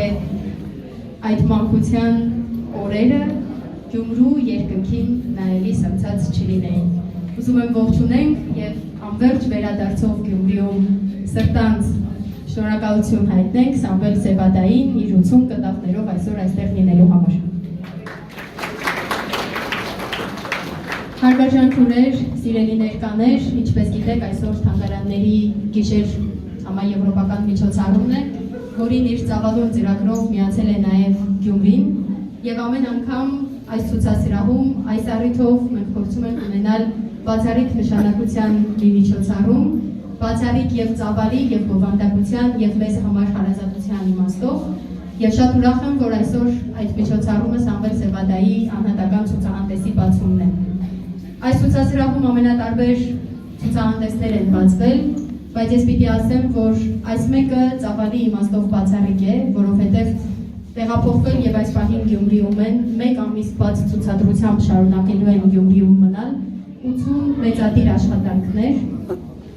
այդ մանկության օրերը Գյումրու երկնքին նայելի սրծած չլինեին։ Ուզում եմ ողջունենք և անվերջ վերադարձով Գյումրիում սրտանց շնորհակալություն հայտնենք Սամվել Սևադային իր 80 կտավներով այսօր այստեղ լինելու համար։ Հարգարժան քուրեր, սիրելի ներկաներ, ինչպես գիտեք, այսօր թանգարանների գիշեր համաեվրոպական միջոցառումն է, որին իր ծավալուն ծրագրով միացել է նաև Գյումրին, և ամեն անգամ այս ցուցասրահում, այս առիթով մենք փորձում ենք ունենալ բացառիկ նշանակության մի միջոցառում, բացառիկ և ծավալի և բովանդակության և մեզ համար հարազատության իմաստով, և շատ ուրախ եմ, որ այսօր այդ միջոցառումը Սամվել Սևադայի անհատական ցուցահանդեսի բացումն է։ Այս ցուցասրահում ամենատարբեր ցուցահանդեսներ են բացվել, բայց ես պիտի ասեմ, որ այս մեկը ծավալի իմաստով բացառիկ է, որովհետև տեղափոխվել և այս պահին Գյումրիում են, մեկ ամիս բաց ցուցադրությամբ շարունակելու են Գյումրիում մնալ, 80 մեծադիր աշխատանքներ,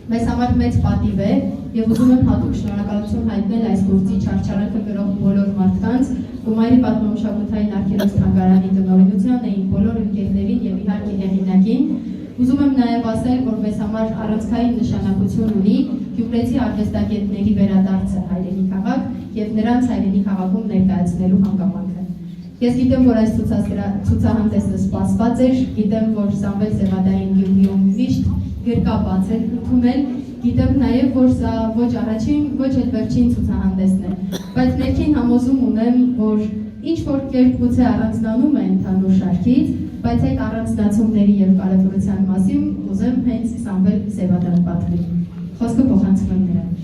մեզ համար մեծ պատիվ է և ուզում եմ հատուկ շնորհակալություն հայտնել այս գործի չարչարանքը կրող բոլոր մարդկանց, Գումարի պատմամշակութային արգելոց թանգարանի տնօրինությանը, իմ բոլոր ընկերներին և իհարկե հեղինակին։ Ուզում եմ նաև ասել, որ մեզ համար առանցքային նշանակություն ունի գյումրեցի արվեստագետների վերադարձը հայրենի քաղաք և նրանց հայրենի քաղաքում ներկայացնելու հանգամանքը։ Ես գիտեմ, որ այս ցուցահանդեսը սպասված էր, գիտեմ, որ Սամվել Սևադային Գյումրիում միշտ գրկաբաց էր ընդունել, գիտեմ նաև, որ սա ոչ առաջին, ոչ էլ վերջին ցուցահանդեսն է, բայց ներքին համոզում ունեմ, որ ինչ-որ կերպ գուցե առանձնանում է ընդհանուր շարքից, բայց այդ առանձնացումների և կարևորության մասին ուզեմ հենց Սամվել Սևադան պատմել։ Խոսքը փոխանցում եմ նրան։